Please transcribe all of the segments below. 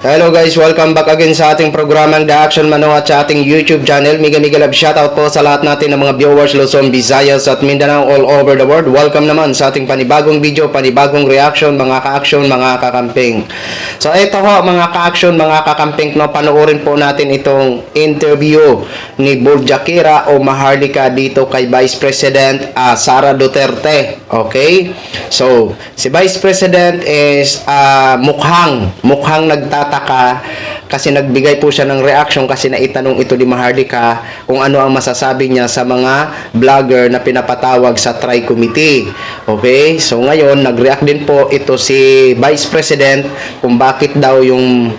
Hello guys, welcome back again sa ating programang The Action Mano at sa ating YouTube channel. Mega love shoutout po sa lahat natin ng mga viewers Luzon, Visayas at Mindanao all over the world. Welcome naman sa ating panibagong video, panibagong reaction, mga ka-action, mga kakamping. So ito ho mga ka-action, mga kakamping, no, panoorin po natin itong interview ni Burjakira o Maharlika dito kay Vice President Sara Duterte. Okay? So, si Vice President is mukhang nagtataka kasi nagbigay po siya ng reaction kasi naitanong ito ni Maharlika kung ano ang masasabi niya sa mga vlogger na pinapatawag sa Tri-Committee. Okay? So ngayon, nag-react din po ito si Vice President kung bakit daw yung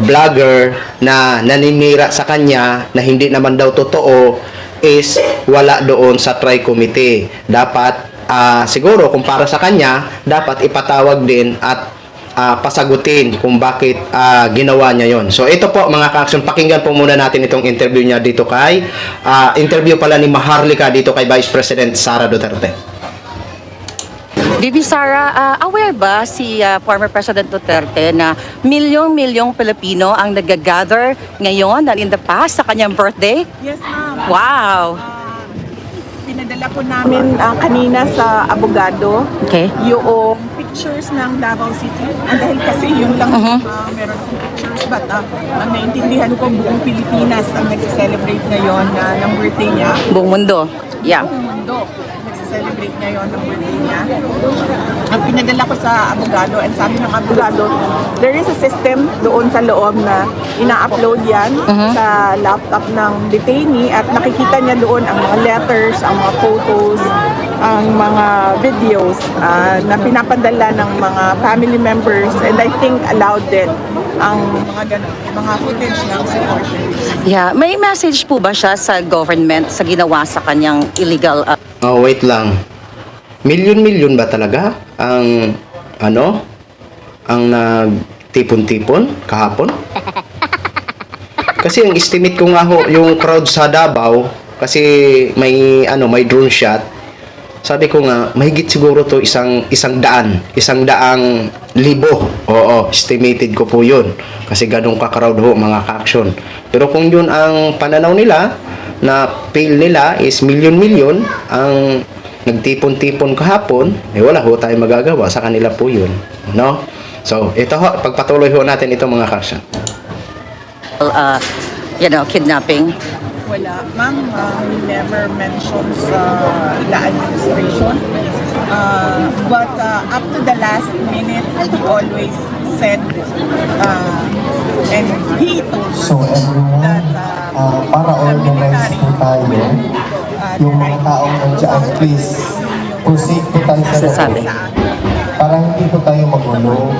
vlogger na naninira sa kanya na hindi naman daw totoo is wala doon sa Tri-Committee. Dapat siguro kung para sa kanya, dapat ipatawag din at pasagutin kung bakit ginawa niya yon. So ito po mga ka-action, pakinggan po muna natin itong interview niya dito kay interview pala ni Maharlika dito kay Vice President Sara Duterte. Bibi Sara, aware ba si former President Duterte na milyong-milyong Pilipino ang nag-gather ngayon and in the past sa kanyang birthday? Yes, ma'am. Wow! Pinadala po namin kanina sa abogado Okay. yung pictures ng Davao City. Dahil kasi yun lang meron akong pictures. But ang naintindihan ko, buong Pilipinas ang nagse-celebrate ngayon ng birthday niya. Buong mundo. Yeah. Buong mundo nagse-celebrate ngayon ng birthday niya. Ang pinadala ko sa abogado, and sabi ng abogado, there is a system doon sa loob na ina-upload yan sa laptop ng detainee at nakikita niya doon ang mga letters, ang mga photos, ang mga videos na pinapadala ng mga family members, and I think allowed din ang mga footage ng supporters. Yeah. May message po ba siya sa government sa ginawa sa kanyang illegal Oh, wait lang. Milyon-milyon ba talaga ang ang nagtipon-tipon kahapon? Kasi ang estimate ko nga ho, yung crowd sa Davao kasi may drone shot. Sabi ko nga mahigit siguro to isang daang libo. Oo, estimated ko po 'yun. Kasi ganun ka-crowd ho mga ka-action. Pero kung 'yun ang pananaw nila na feel nila is milyon-milyon ang nagtipon-tipon kahapon, wala ho tayong magagawa, sa kanila po yun, no? So ito ho, pagpatuloy ho natin ito mga ka-action. kidnapping? Wala, ma'am. We never mentioned sa the administration. But up to the last minute, he always said, and he told So everyone, that para organize po tayo, yung mga taong nandiyan, please, proceed po tayo sa Sasabi. para hindi po tayo magulo.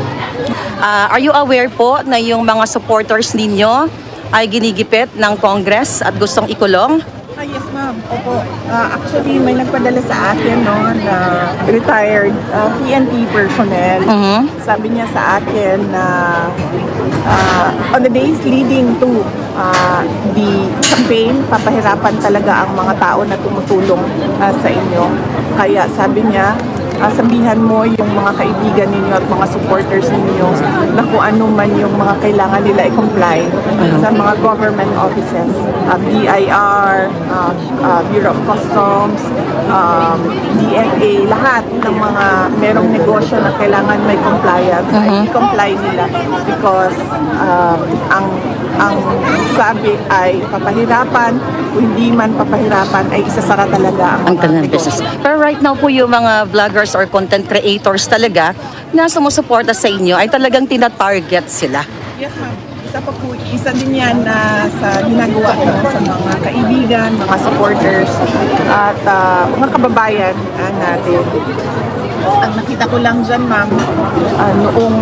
Are you aware po na yung mga supporters ninyo ay ginigipit ng Congress at gustong ikulong? Yes, ma'am. Opo. Actually, may nagpadala sa akin na retired PNP personnel. Sabi niya sa akin na on the days leading to the campaign, papahirapan talaga ang mga tao na tumutulong sa inyo. Kaya sabi niya, sabihan mo yung mga kaibigan ninyo at mga supporters ninyo na kung ano man yung mga kailangan nila i-comply sa mga government offices, BIR, Bureau of Customs, DFA, lahat ng mga merong negosyo na kailangan may compliance, ay i-comply nila because ang sabi ay papahirapan, kung hindi man papahirapan ay isasara talaga ang Ang mga business. Pero right now po yung mga vloggers or content creators talaga na sumusuporta sa inyo ay talagang tina-target sila. Yes, ma'am. Isa din yan sa ginagawa ko sa mga kaibigan, mga supporters, at mga kababayan natin. Ang nakita ko lang dyan, ma'am, noong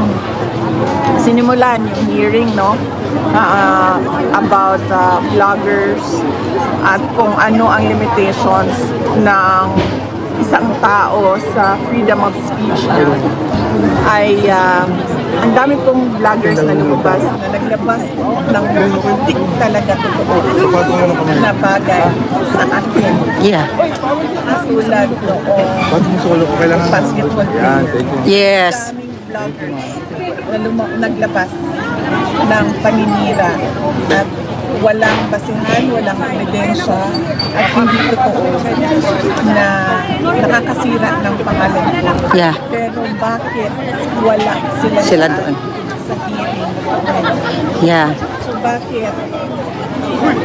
sinimulan yung hearing, about vloggers at kung ano ang limitations ng isang tao sa freedom of speech ay ang dami pong vloggers na lumabas na naglabas ng hindi talaga totoo na bagay sa akin. Yeah. Katulad noong basketball. Yes. vloggers na naglabas ng paninira at walang basihan, walang ebidensya at hindi totoo na nakakasira ng pangalan ko. Yeah. Pero bakit wala Sila doon. sa hearing? Yeah. So bakit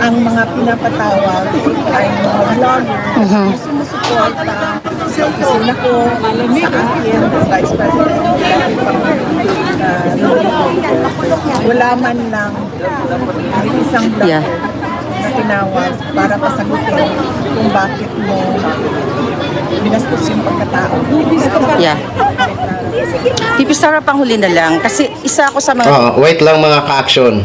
ang mga pinapatawag ay mga vlogger na sumusuporta sa opisina ko, sa akin, as Vice President, wala man lang kahit isang vlogger Yeah. na tinawag para pasagutin kung bakit mo binastos yung pagkatao. Yeah. Pipi Sara, panghuli na lang. Kasi isa ako sa mga... Wait lang mga ka-action.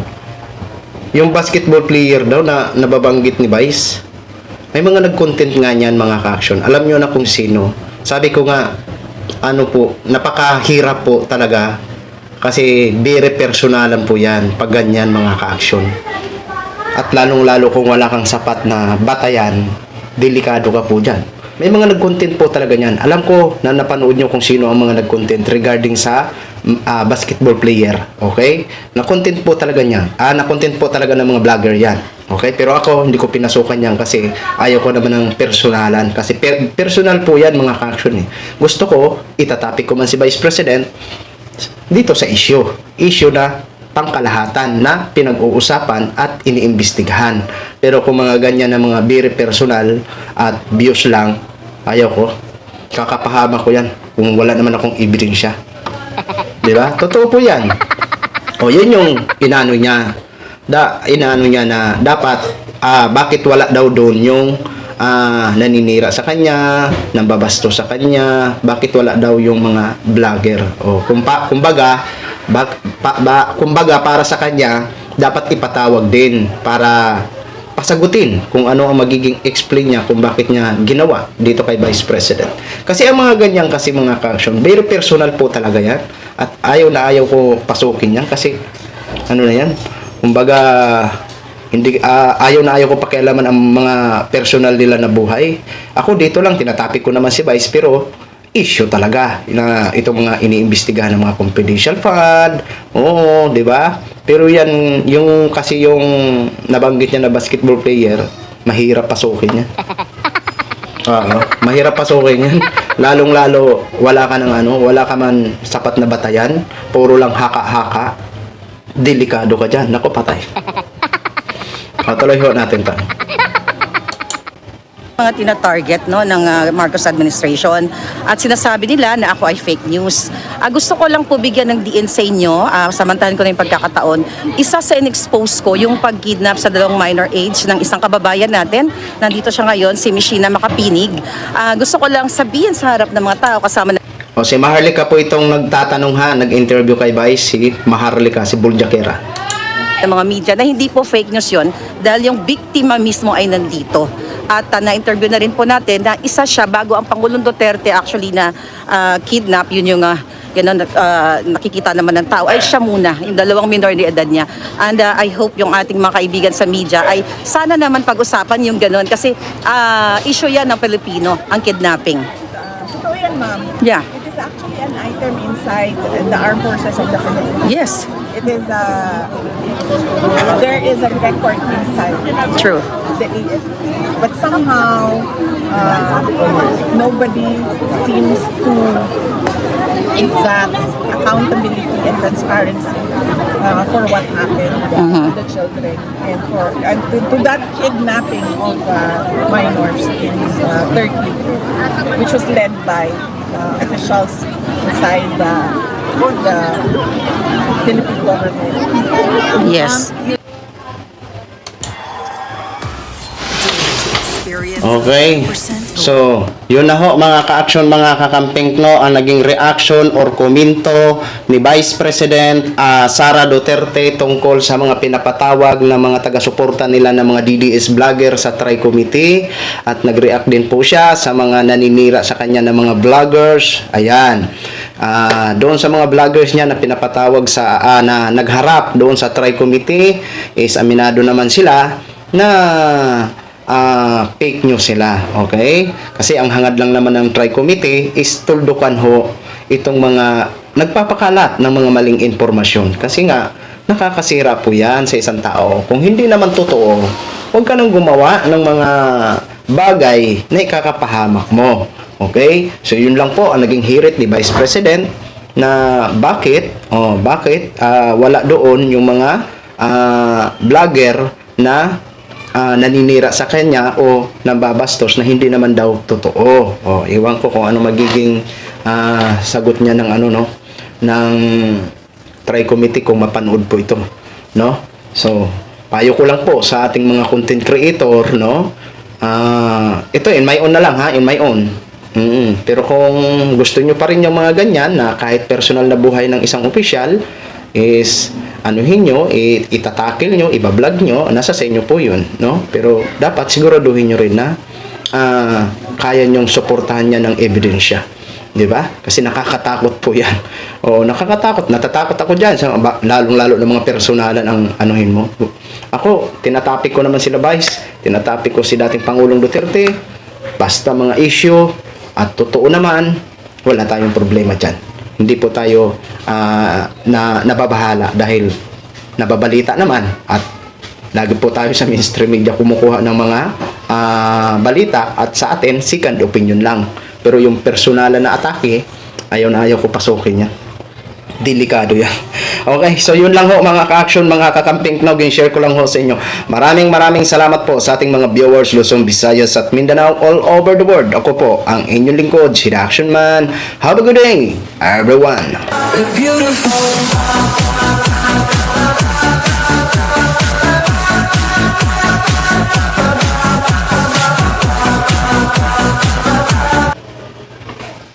Yung basketball player daw na nababanggit ni Vice, may mga nag-content nga niyan mga ka-action. Alam nyo na kung sino. Sabi ko nga, ano po, napakahirap po talaga. Kasi very personalan po yan pag ganyan mga ka-action. At lalong-lalo kung wala kang sapat na batayan, delikado ka po dyan. May mga nag-content po talaga niyan. Alam ko na napanood nyo kung sino ang mga nag-content regarding sa basketball player. Okay? Na-content po talaga niya. Na-content po talaga ng mga vlogger yan. Okay? Pero ako, hindi ko pinasukan yan kasi ayaw ko naman ng personalan. Kasi personal po yan mga ka-action eh. Gusto ko, itatapik ko man si Vice President dito sa issue. Issue na pangkalahatan na pinag-uusapan at iniimbestigahan. Pero kung mga ganyan na mga very personal at views lang, ayaw ko. Kakapahama ko yan kung wala naman akong ebidensya. Di ba? Totoo po yan. O, yun yung inaano niya. Inaano niya na dapat, bakit wala daw doon yung naninira sa kanya, nambabasto sa kanya, bakit wala daw yung mga vlogger. O, kumbaga, kumbaga para sa kanya dapat ipatawag din para pasagutin kung ano ang magiging explain niya kung bakit niya ginawa dito kay Vice President. Kasi ang mga ganyan kasi mga ka-action, very personal po talaga yan at ayaw ko pasukin yan kasi ano na yan, kumbaga hindi ayaw ko pakialaman ang mga personal nila na buhay. Ako dito lang tinatapik ko naman si Vice pero issue talaga na itong mga iniimbestigahan ng mga confidential fund. Oo, 'di ba? Pero yan yung kasi yung nabanggit niya na basketball player, mahirap pasukin yan. Mahirap pasukin yan. Lalong-lalo wala ka man sapat na batayan, puro lang haka-haka. Delikado ka diyan. Nako, patay. Tuloy ho natin 'to. Mga tina-target no ng Marcos administration at sinasabi nila na ako ay fake news. Gusto ko lang po bigyan ng diin sa inyo, samantahan ko na yung pagkakataon. Isa sa in-expose ko yung pag-kidnap sa 2 minor age ng isang kababayan natin. Nandito siya ngayon, si Mishina Makapinig. Gusto ko lang sabihin sa harap ng mga tao kasama na Si Maharlika po itong nagtatanong nag-interview kay Vice, si Maharlika, si Buljakera. ng mga media na hindi po fake news yon dahil yung biktima mismo ay nandito. At na-interview na rin po natin na isa siya bago ang Pangulong Duterte actually na kidnap, yun yung nakikita naman ng tao, ay siya muna, yung 2 minor de edad niya. And I hope yung ating mga kaibigan sa media ay sana naman pag-usapan yung gano'n kasi issue yan ng Pilipino, ang kidnapping. Totoo yan, ma'am. Yeah. It is actually an item inside the armed forces of the Philippines. Yes, It is there is a record inside. true. The but somehow nobody seems to exact accountability and transparency for what happened to the children and to that kidnapping of minors in Turkey, which was led by officials inside the Philippine government. Yes. Okay. So, yun na ho mga ka-action, mga kakamping no, ang naging reaction or komento ni Vice President Sara Duterte tungkol sa mga pinapatawag na mga taga-suporta nila ng mga DDS vlogger sa Tri-Committee at nag-react din po siya sa mga naninira sa kanya ng mga vloggers. Ayan. Doon sa mga vloggers niya na pinapatawag sa na nagharap doon sa Tri-Committee is aminado naman sila na fake news sila, okay? Kasi ang hangad lang naman ng Tri-Committee is tuldukan ho itong mga nagpapakalat ng mga maling impormasyon. Kasi nga, nakakasira po yan sa isang tao. Kung hindi naman totoo, huwag ka nang gumawa ng mga bagay na ikakapahamak mo. Okay? So, yun lang po ang naging hirit ni Vice President na bakit wala doon yung mga vlogger na naninira sa kanya o nambabastos na hindi naman daw totoo. Iwan ko kung ano magiging sagot niya ng ng tri-committee kung mapanood po ito, no? So, payo ko lang po sa ating mga content creator, no? Ito in my own na lang ha, in my own. Pero kung gusto nyo pa rin yung mga ganyan na kahit personal na buhay ng isang opisyal is anuhin nyo, itatakil nyo, ibablog nyo, nasa sa inyo po yun, no? Pero dapat siguraduhin nyo rin na kaya nyong suportahan niya ng ebidensya. 'Di ba? Kasi nakakatakot po 'yan. Nakakatakot. Natatakot ako diyan sa lalong-lalo ng mga personalan ang anuhin mo. Ako, tinatapik ko naman sila Vice, tinatapik ko si dating Pangulong Duterte. Basta mga issue at totoo naman, wala tayong problema diyan. Hindi po tayo nababahala dahil nababalita naman at lagi po tayo sa mainstream media kumukuha ng mga balita at sa atin second opinion lang. Pero yung personalan na atake, ayaw na ayaw ko pasukin yan. Delikado yan. Okay, so yun lang ho mga ka-action, mga kakamping knog, share ko lang ho sa inyo. Maraming salamat po sa ating mga viewers Luzon, Visayas at Mindanao all over the world. Ako po ang inyong lingkod, si The Action Man. Have a good day, everyone. Beautiful.